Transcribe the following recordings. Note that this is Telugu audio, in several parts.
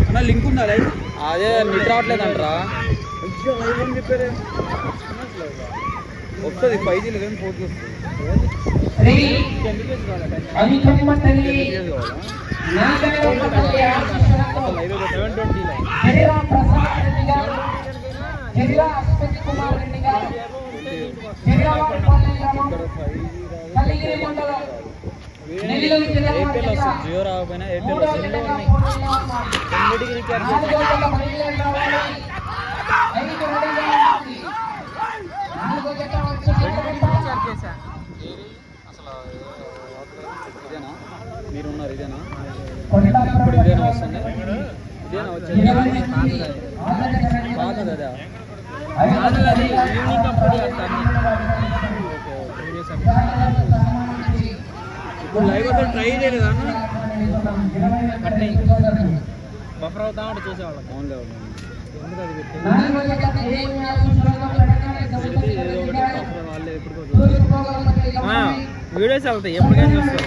అన్న లింక్ ఉందా లైవ్? అదే నెట్ రావట్లేదంటరా. చెప్పారు వస్తుంది 5G లేదని 4G వస్తుంది. ఎయిర్టెల్ వస్తుంది, జియో రాకపోయినా ఎయిర్టెల్ వస్తుంది. రెండింటికి రీఛార్జ్ చేశా. అసలు ఇదేనా మీరున్నారు? ఇదేనా ఇప్పుడు ఇదేనా వస్తుంది? ఇదేనా వచ్చింది? పాతది అదా? ఈవినింగ్ అప్పుడు ఇప్పుడు లైవ్ అసలు ట్రై చేయలేదా అన్న? బఫర్ అవుతా ఉంటే చూసేవాళ్ళం. అవునులే ఎందుకు అది పెట్టి వాళ్ళే ఎప్పుడు వీడియోస్ అవుతాయి ఎప్పటికైనా చూస్తారు.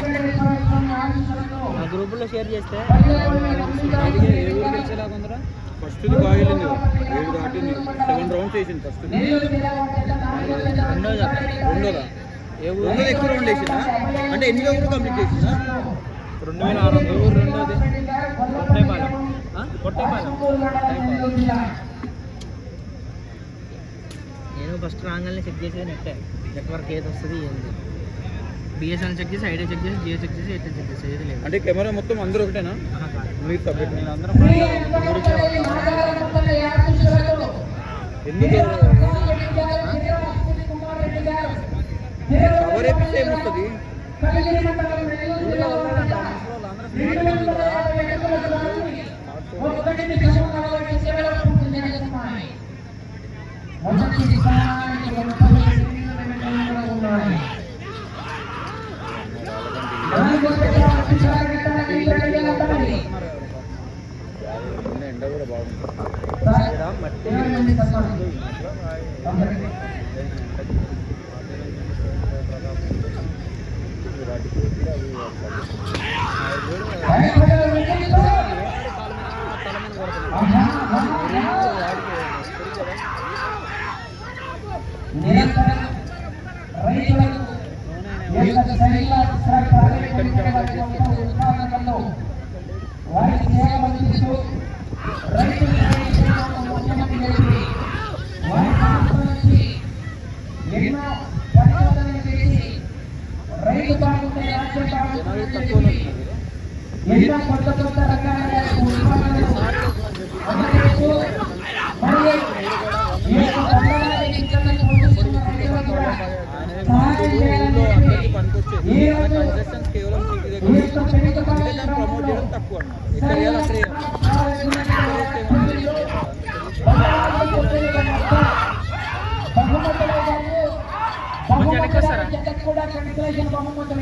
ఆ గ్రూపుల్లో షేర్ చేస్తే ఏ ఊరు గెలిచేలాగా ఫస్ట్ బాగా వెళ్ళింది, 7 దాటింది, 7 రౌండ్స్ వేసింది ఫస్ట్. రెండోదా ఏ ఊరు ఎక్కువ రౌండ్ వేసిందా? అంటే 8 ఊరు కంప్లీట్ చేసిందా? 2600. ఊరు రెండోది కొట్టేపాలెం. నేను ఫస్ట్ రాగానే చెక్ చేసేది నెట్వర్క్ ఏది వస్తుంది ఏంది. బిఎస్ఎన్ఎల్ చెక్ చేసి, ఐడియా చెక్ చేసి, జియో చెక్ చేసి, ఎయిర్టెల్ చెక్ చేసి, ఏది లేదు. అంటే కెమెరా మొత్తం అందరూ ఒకటేనా? మీరు సపరేట్? నేను అందరం ఎందుకు కవర్ వేపిస్తే ఏమొస్తుంది? ఎండ కూడా బాగుంది. ప్రమోట్ చేయడం తక్కువ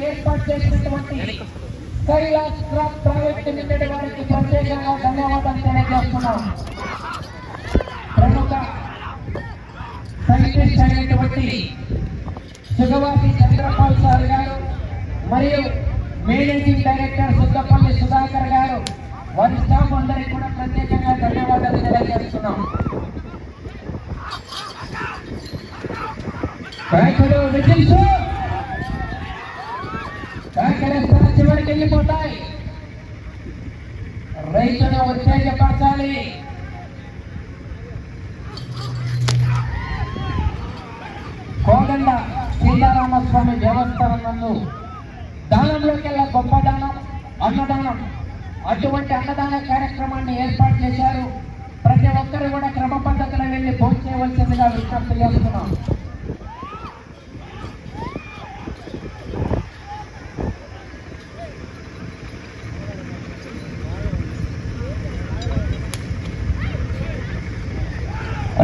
ఏర్పాటు చేసినటువంటి కైలాస్ క్రాఫ్ట్ ప్రైవేట్ లిమిటెడ్ వారికి ప్రత్యేకంగా ధన్యవాదాలు తెలియజేస్తున్నాం. ప్రముఖ సైంటిస్ట్ అయినటువంటి సుగవాసి చంద్రపాల్ సార్ గారు మరియు మేనేజింగ్ డైరెక్టర్ సుద్దపల్లి సుధాకర్ గారు, వారి స్టాఫ్ అందరికీ కూడా ప్రత్యేకంగా ధన్యవాదాలు తెలియజేస్తున్నాం. చివరికి వెళ్ళిపోతాయి. రైతును ఉత్తేజపరచాలి. కోదండ సీతారామస్వామి దేవస్థానం నందు దానంలోకెల్లా గొప్ప దానం అన్నదానం. అటువంటి అన్నదాన కార్యక్రమాన్ని ఏర్పాటు చేశారు. ప్రతి ఒక్కరు కూడా క్రమ పద్ధతిలో వెళ్ళి భోజనం చేయవలసిందిగా విజ్ఞప్తి చేస్తున్నాం.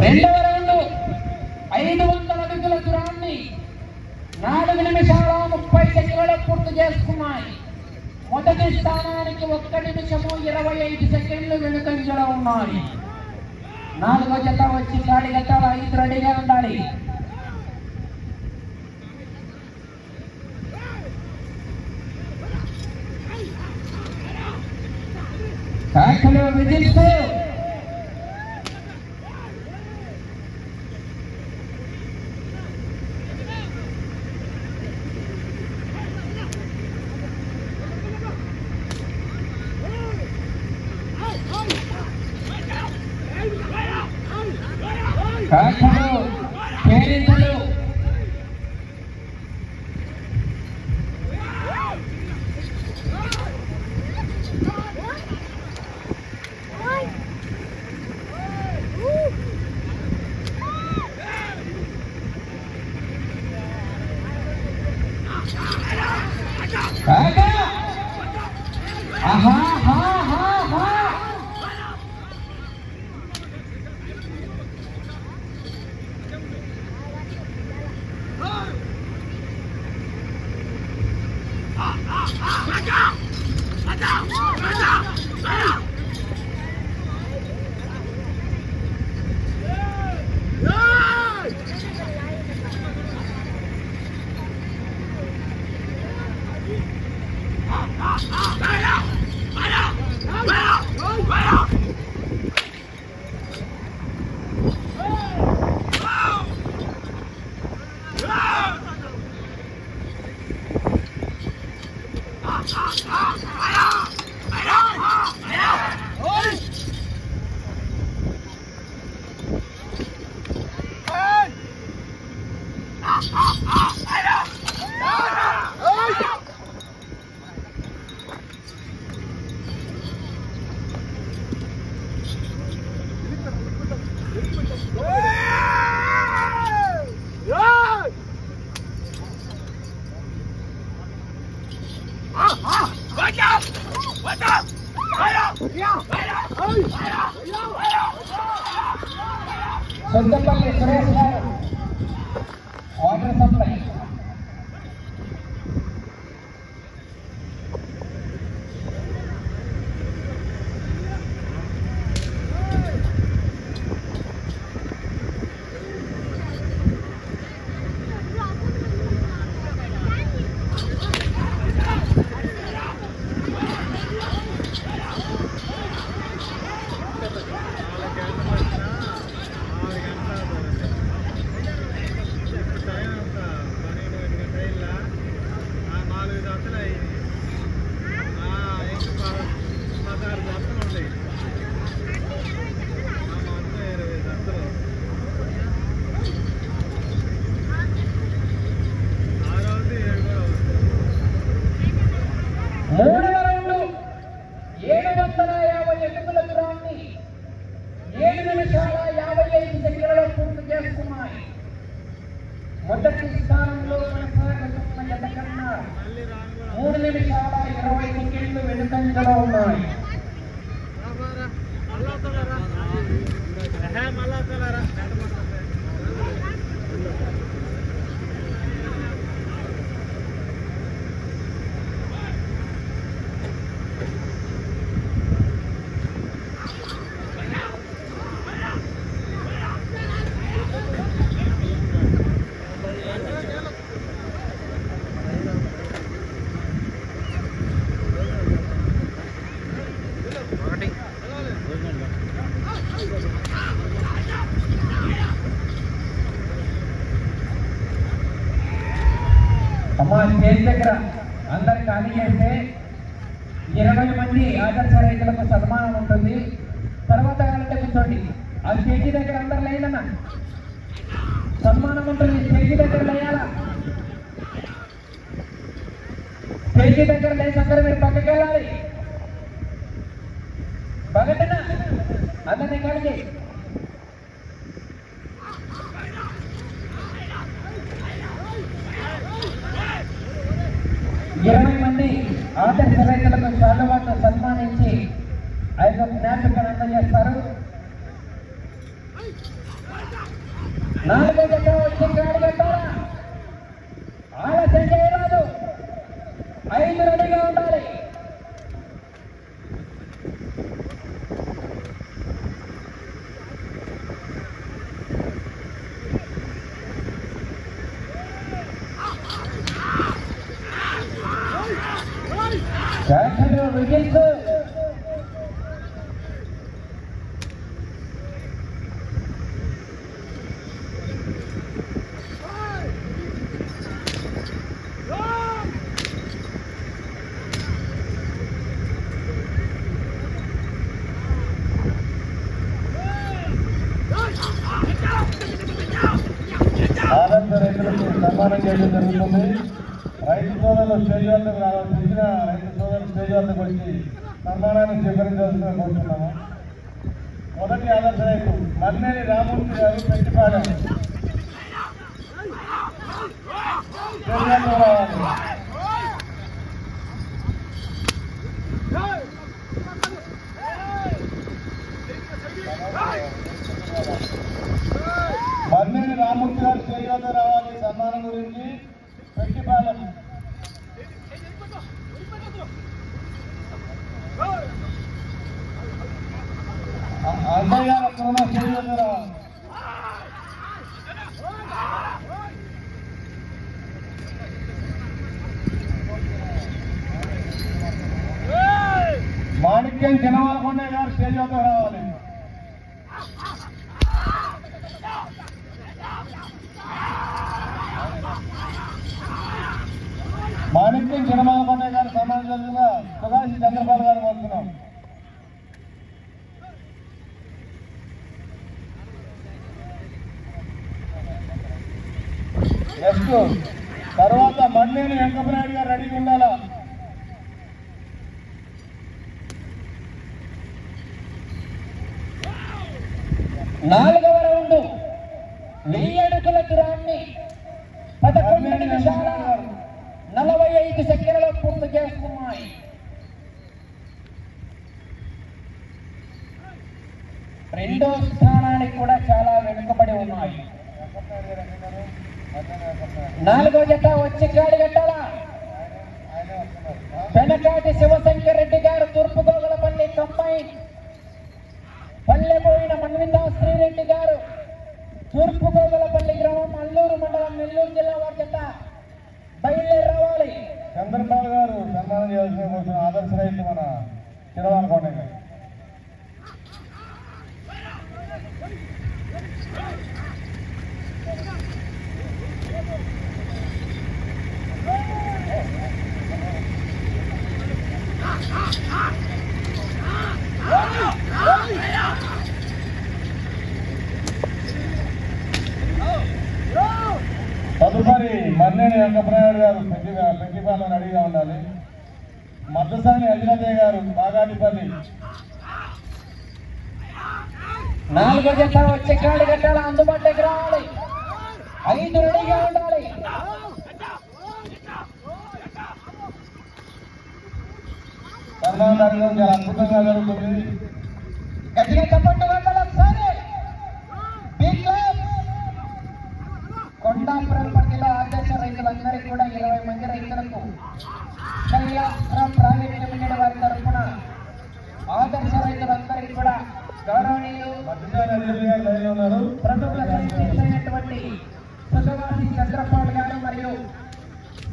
రెండవ రౌండ్ 500 అడుగుల దూరాన్ని 4 నిమిషాల 30 సెకండ్లలో పూర్తి చేసుకున్నాయి. మొదటి స్థానానికి 1 నిమిషము 25 సెకండ్లు వెనుకంజలో ఉన్నాయి. 4వ జత వచ్చి గాడి గట్టాల 5 రెడీగా ఉండాలి. శాఖలో విధిస్తూ శాఖలో చేరింతలు సొంతపల్లి సురేష్ గారు వాటర్ సప్లై మొదటి స్థానంలో కొనసాగుతున్న జత కన్నా 3 నిమిషాల 20 సెకండ్లు వెనుకంజలో ఉన్నాయి. స్టేజ్ దగ్గర అందరు ఖాళీ చేస్తే 20 మంది ఆదర్శ రైతులకు సన్మానం ఉంటుంది. తర్వాత కాలంటే కూర్చోండి. ఆ స్టేజీ దగ్గర అందరు లేదన్నా సన్మానం ఉంటుంది. స్టేజీ దగ్గర లేయాలా? స్టేజీ దగ్గర లేచి అందరూ మీరు పక్కకి వెళ్ళాలి. బగటనా అందరినీ ఖాళీ చేయి. ఆదర్శ రైతులకు శాలువాతో సన్మానించి 5 జ్ఞాపికలు అందజేస్తారు. 4 జత వచ్చి గాడి కట్టాలా? ఆలస్యం చేయరాదు. 5 రెడీగా ఉండాలి. శాఖలో విజిల్స్ రైతులకు సన్మానం చేయడం జరుగుతుంది. రైతు సోదరులు స్టేజ్ వద్దకు తెలిసిన రైతు సోదరులు స్టేజ్ వద్దకు వచ్చి సన్మానాన్ని స్వీకరించాల్సిందిగా కోరుతున్నాము. మొదటి ఆదర్శ రైతు మన్నేని రామూర్తి గారు పెట్టిపాలెం మన్నేని రామూర్తి గారు స్టేజ్ వద్ద రావాలి. సన్మానం గురించి పెట్టిపాలెం అన్నయ్య గారు అక్కడ స్టేజ్ వద్ద రావాలి. మాణిక్యం జనవాలకొండ గారు స్టేజ్ వద్ద రావాలి. మాణిక్యం జనవాలకొండ గారు సమాజంగా సుభాష్ చంద్రబాబు గారు వస్తున్నాం. నెక్స్ట్ తర్వాత మన్నేని వెంకటనాయుడు గారు రెడీగా ఉండాలా. నాలుగవ రౌండ్ 1000 అడుగుల దూరాన్ని 11 నిమిషాల 45 సెకండ్లలో పూర్తి చేస్తున్నాయి. రెండో స్థానానికి కూడా చాలా వెనుకబడి ఉన్నాయి. నాలుగో జత వచ్చి గాడి కట్టాలా. వెనకాటి శివశంకర్ రెడ్డి గారు తూర్పుగోగలపల్లి కంబైన్, పల్లెపోయిన మన్వితా శ్రీరెడ్డి గారు తూర్పుగోగలపల్లి గ్రామం అల్లూరు మండలం నెల్లూరు జిల్లా వారి జత బయలుదేరి రావాలి. చంద్రబాబు గారు సన్మానం చేయాల్సిన కోసం ఆదర్శ రైతు మన చిరవాలకొండ గారు. తదుపరి మన్నేని వెంకటనాయుడు గారు పెట్టిపాలెం అడిగా ఉండాలి. మద్దసాని అజినదయ్య గారు బాగాటిపల్లి. నాలుగో జత వచ్చి గాడి కట్టాల. అందుబాటులోకి రావాలి. 5 రెడీగా ఉండాలి. సన్మానం చాలా అద్భుతంగా జరుగుతుంది. గట్టిగా చప్పట్లు కొట్టాలి ఒకసారి. కొండాపురం పరిధిలో ఆదర్శ రైతులందరికీ కూడా 20 మంది రైతులకు ప్రైవేట్ లిమిటెడ్ వారి తరఫున ఆదర్శ రైతులందరికీ కూడా గౌరవనీయులు ప్రముఖమైనటువంటి సుధవాసి చంద్రపాల్ గారు మరియు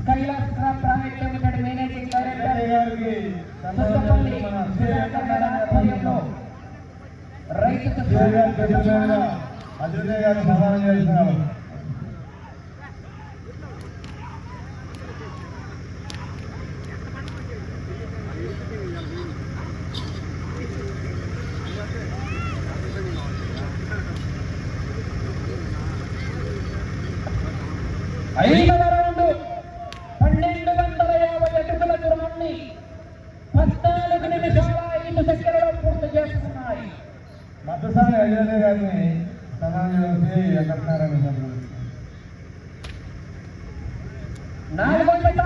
Kailash crop private limited managing director రైతుకు అజయ్ గారు సన్మానం చేస్తున్నారు. ఐదవ రౌండ్ 1250 అడుగుల దూరాన్ని 14 నిమిషాల 5 సెకండ్లలో పూర్తి చేస్తున్నాయి. మద్దసాని అజయ్ గారిని సన్మానం చేసి వెంకటనారాయణ. నాలుగో జత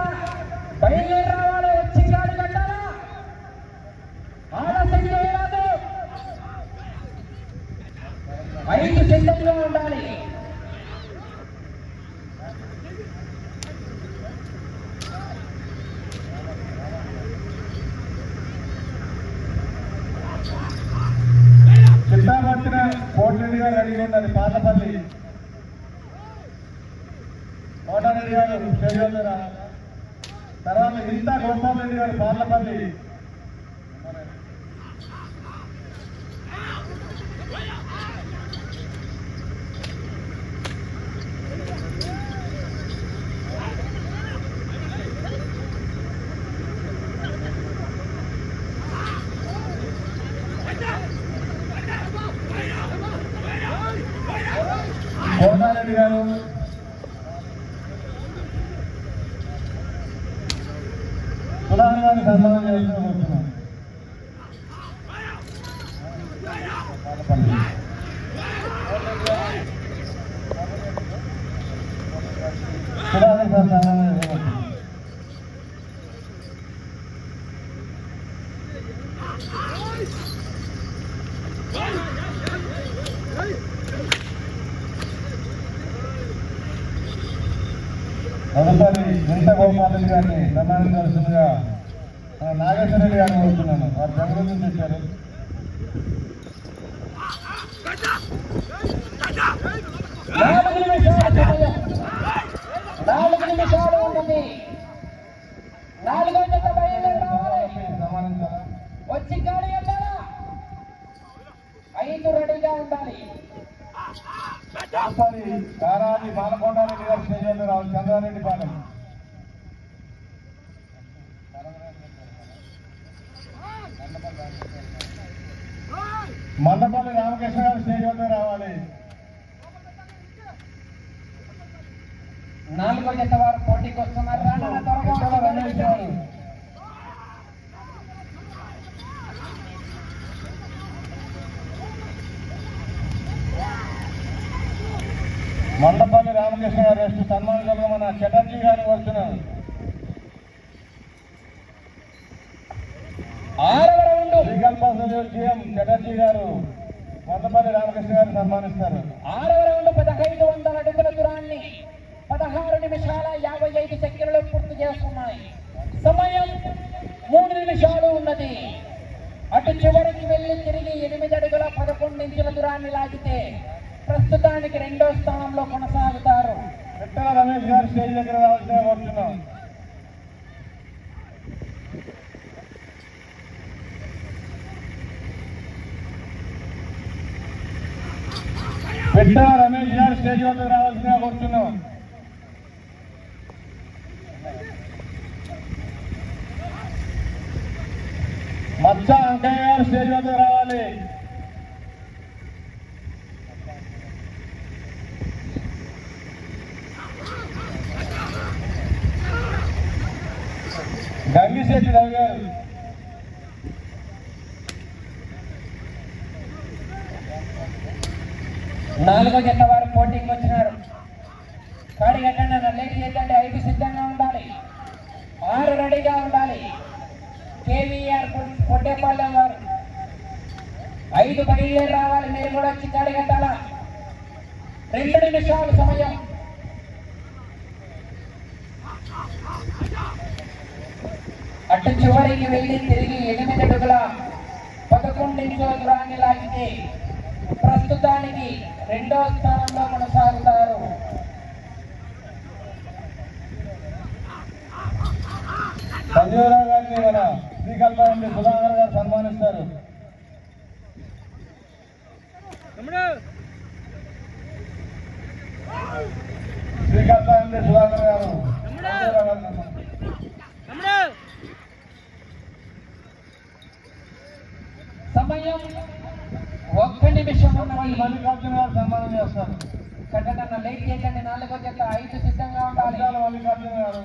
బయలుదేరి రావాలి. వచ్చి గాడి కట్టాలా. ఆలస్యం చేయరాదు. 5 సెకండ్లో ఉండాలి. చిత్తాపట్టిన కోటిరెడ్డి గారు అడిగి ఉండాలి. పాతపల్లి కోటారెడ్డి గారు స్టేజ్ తర్వాత ఇంత గోపాల్ రెడ్డి గారు పార్లపల్లి. కోటారెడ్డి గారు గారిని సన్మానం చేస్తూ వస్తున్నాం. సుధాకర్ సార్ సన్మానం చేస్తూ తదుపరి వింత గోపాల్ గారిని సన్మానించాల్సిందిగా నాగేశ్వర రెడ్డి గారిని కోరుతున్నాను. వారు బెంగళూరు నుంచి వచ్చారు. నాలుగు నిమిషాలు ఉన్నది. నాలుగో జత బయలుదేరాలి. వచ్చి గాడి వెళ్ళాలా? 5 రెడీగా ఉండాలి. కారాది బాలకోటారెడ్డి గారు స్టేజ్ రావాలి. చంద్రారెడ్డి పాలెం మండపల్లి రామకృష్ణ గారు స్టేజ్ వద్ద రావాలి. 4వ జత వారు పోటీకి వస్తున్నారు. రమేష్ గారు మండపల్లి రామకృష్ణ గారు రెస్ట్ సన్మానించగా మన చటర్జీ గారిని వస్తున్నారు. 6వ రౌండ్ శ్రీకల్ప జీఎం చటర్జీ గారు మండపల్లి రామకృష్ణ గారిని సన్మానిస్తారు. 6వ రౌండ్ 1500 అడుగుల దూరాన్ని 16 నిమిషాల 55 సెకండ్లు పూర్తి చేస్తున్నాయి. సమయం 3 నిమిషాలు ఉన్నది. అటు చివరికి వెళ్లి తిరిగి 8 అడుగుల 11 ఇంచుల దూరాన్ని లాగితే ప్రస్తుతానికి 2వ స్థానంలో కొనసాగుతారు. పిట్టల రమేష్ గారు స్టేజ్ దగ్గర రావాల్సిన కోరుతున్నాం. పిట్టల రమేష్ గారు స్టేజ్ వద్దకు రావాల్సిన కోరుతున్నాం. మచ్చ అంకయ్య గారు స్టేజ్ వద్దకు రావాలి. గంగిశెట్టి రవి గారు నాలుగో జత వారు పోటీకి వచ్చినారు. కాడి కట్టండి అన్న, లేట్ చేయకండి. 5 సిద్ధంగా ఉండాలి. 6 రెడీగా ఉండాలి. కేవీఆర్ కొట్టేపాలెం వారు 5 బయలుదేరి రావాలి. మీరు కూడా వచ్చి కాడి కట్టాలా? 2 నిమిషాలు సమయం. అటు చివరికి వెళ్ళి తిరిగి 8 అడుగుల 11 ఇంచుల దూరాన్ని లాగితే ప్రస్తుతానికి 2వ స్థానంలో కొనసాగుతారు. సంజీవరావు గారిని మన శ్రీకల్ప నుండి సుధాకర్ గారు సన్మానిస్తారు. శ్రీకల్ప నుండి సుధాకర్ గారు సంజీవరావు గారు సన్మానిస్తారు. సమయం 1 నిమిషం ఉన్నది. మల్లికార్జున గారు సన్మానం చేస్తారు. కట్టడన్న లేట్ చేయకండి. 4వ జత 5 సిద్ధంగా ఉండాలి. మల్లికార్జున గారు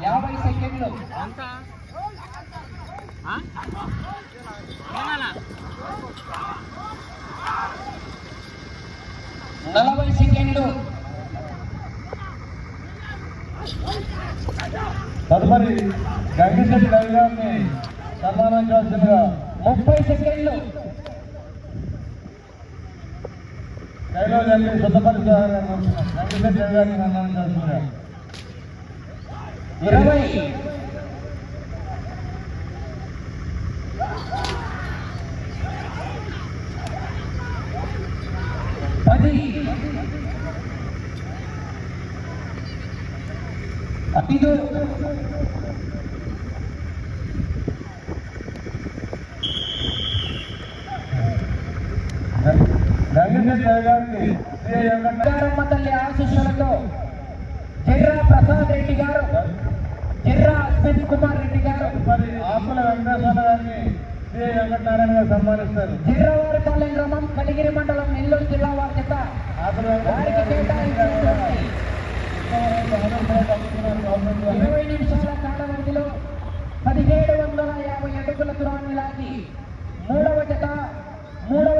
50 సెకండ్లు. 40 సెకండ్లు. తదుపరి గంగిశెట్టి రవి గారిని సన్మానించాల్సిందిగా 30 సెకండ్లు. కైలో జరిగి శుద్ధపరిచారు. గంగిశెట్టి రవి గారిని సన్మానించాల్సిందిగా 20. 10. 5. గంగిశెట్టి రవి గారిని గారమ్మ తల్లి ఆశీస్సులతో జిర్రా ప్రసాద్ రెడ్డి గారు, జిర్రా అశ్విన్ కుమార్ రెడ్డి గారు, మరి ఆకుల వెంకటేశ్వర గారిని శ్రీ వెంకటనారాయణ గారు సన్మానిస్తారు. జిర్రవారిపల్లె గ్రామం, కలిగిరి మండలం, నెల్లూరు జిల్లా వారి చేత ఆకుల వారికి కేటాయించినటువంటి 20 నిమిషాల కాల వ్యవధిలో 1750 అడుగుల దూరాన్ని లాగి మూడవ